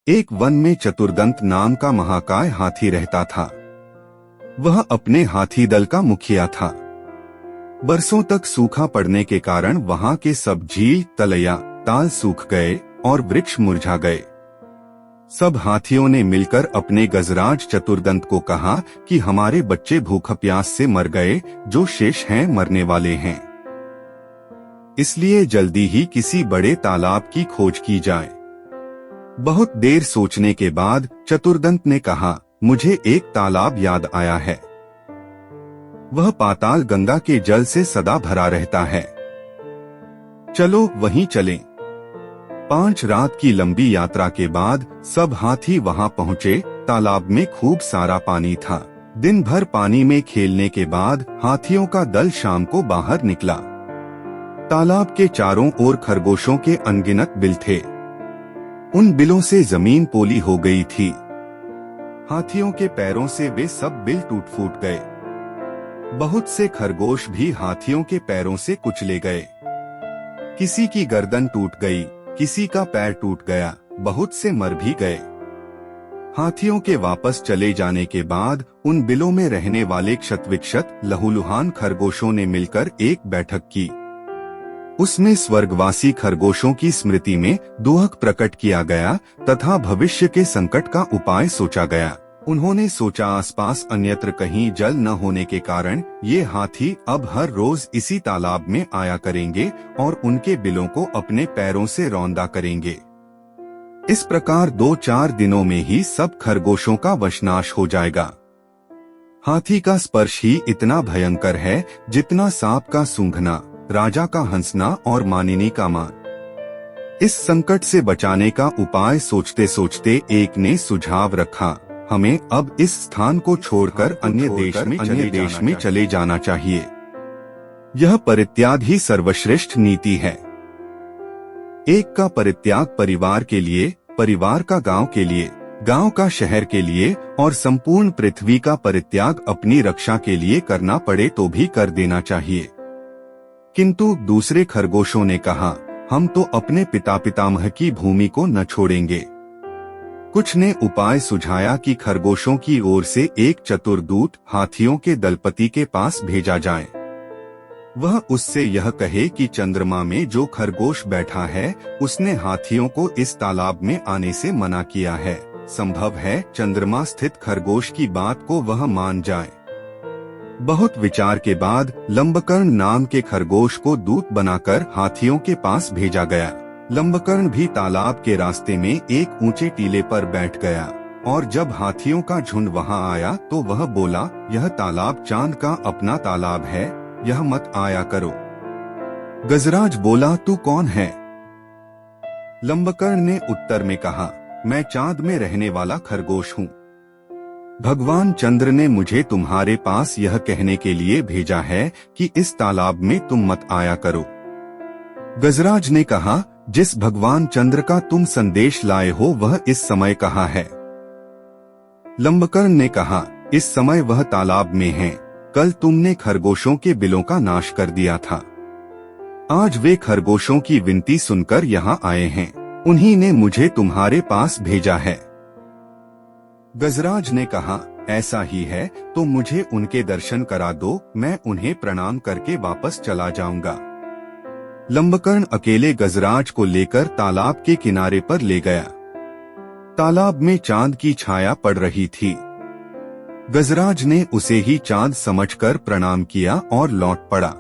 एक वन में चतुर्दंत नाम का महाकाय हाथी रहता था। वह अपने हाथी दल का मुखिया था। बरसों तक सूखा पड़ने के कारण वहां के सब झील, तलैया, ताल सूख गए और वृक्ष मुरझा गए। सब हाथियों ने मिलकर अपने गजराज चतुर्दंत को कहा कि हमारे बच्चे भूख प्यास से मर गए, जो शेष हैं मरने वाले हैं। इसलिए जल्दी ही किसी बड़े तालाब की खोज की जाए। बहुत देर सोचने के बाद चतुर्दंत ने कहा, मुझे एक तालाब याद आया है। वह पाताल गंगा के जल से सदा भरा रहता है। चलो वहीं चलें। 5 रात की लंबी यात्रा के बाद सब हाथी वहां पहुंचे। तालाब में खूब सारा पानी था। दिन भर पानी में खेलने के बाद हाथियों का दल शाम को बाहर निकला। तालाब के चारों ओर खरगोशों के अनगिनत बिल थे। उन बिलों से जमीन पोली हो गई थी। हाथियों के पैरों से वे सब बिल टूट फूट गए। बहुत से खरगोश भी हाथियों के पैरों से कुचले गए। किसी की गर्दन टूट गई, किसी का पैर टूट गया, बहुत से मर भी गए। हाथियों के वापस चले जाने के बाद उन बिलों में रहने वाले क्षतविक्षत लहूलुहान खरगोशों ने मिलकर एक बैठक की। उसमें स्वर्गवासी खरगोशों की स्मृति में दुहक प्रकट किया गया तथा भविष्य के संकट का उपाय सोचा गया। उन्होंने सोचा, आसपास अन्यत्र कहीं जल न होने के कारण ये हाथी अब हर रोज इसी तालाब में आया करेंगे और उनके बिलों को अपने पैरों से रौंदा करेंगे। इस प्रकार 2-4 दिनों में ही सब खरगोशों का वशनाश हो जाएगा। हाथी का स्पर्श ही इतना भयंकर है जितना सांप का सूंघना, राजा का हंसना और मानिनी का मान। इस संकट से बचाने का उपाय सोचते सोचते एक ने सुझाव रखा, हमें अब इस स्थान को छोड़कर अन्य देश में चले जाना चाहिए। यह परित्याग ही सर्वश्रेष्ठ नीति है। एक का परित्याग परिवार के लिए, परिवार का गांव के लिए, गांव का शहर के लिए और संपूर्ण पृथ्वी का परित्याग अपनी रक्षा के लिए करना पड़े तो भी कर देना चाहिए। किंतु दूसरे खरगोशों ने कहा, हम तो अपने पिता पितामह की भूमि को न छोड़ेंगे। कुछ ने उपाय सुझाया कि खरगोशों की ओर से एक चतुर दूत हाथियों के दलपति के पास भेजा जाए। वह उससे यह कहे कि चंद्रमा में जो खरगोश बैठा है उसने हाथियों को इस तालाब में आने से मना किया है। संभव है चंद्रमा स्थित खरगोश की बात को वह मान जाए। बहुत विचार के बाद लंबकर्ण नाम के खरगोश को दूत बनाकर हाथियों के पास भेजा गया। लंबकर्ण भी तालाब के रास्ते में एक ऊंचे टीले पर बैठ गया और जब हाथियों का झुंड वहां आया तो वह बोला, यह तालाब चांद का अपना तालाब है, यह मत आया करो। गजराज बोला, तू कौन है? लंबकर्ण ने उत्तर में कहा, मैं चांद में रहने वाला खरगोश हूँ। भगवान चंद्र ने मुझे तुम्हारे पास यह कहने के लिए भेजा है कि इस तालाब में तुम मत आया करो। गजराज ने कहा, जिस भगवान चंद्र का तुम संदेश लाए हो वह इस समय कहाँ है? लंबकर्ण ने कहा, इस समय वह तालाब में है। कल तुमने खरगोशों के बिलों का नाश कर दिया था। आज वे खरगोशों की विनती सुनकर यहाँ आए हैं। उन्हीं ने मुझे तुम्हारे पास भेजा है। गजराज ने कहा, ऐसा ही है तो मुझे उनके दर्शन करा दो, मैं उन्हें प्रणाम करके वापस चला जाऊंगा। लंबकर्ण अकेले गजराज को लेकर तालाब के किनारे पर ले गया। तालाब में चांद की छाया पड़ रही थी। गजराज ने उसे ही चांद समझकर प्रणाम किया और लौट पड़ा।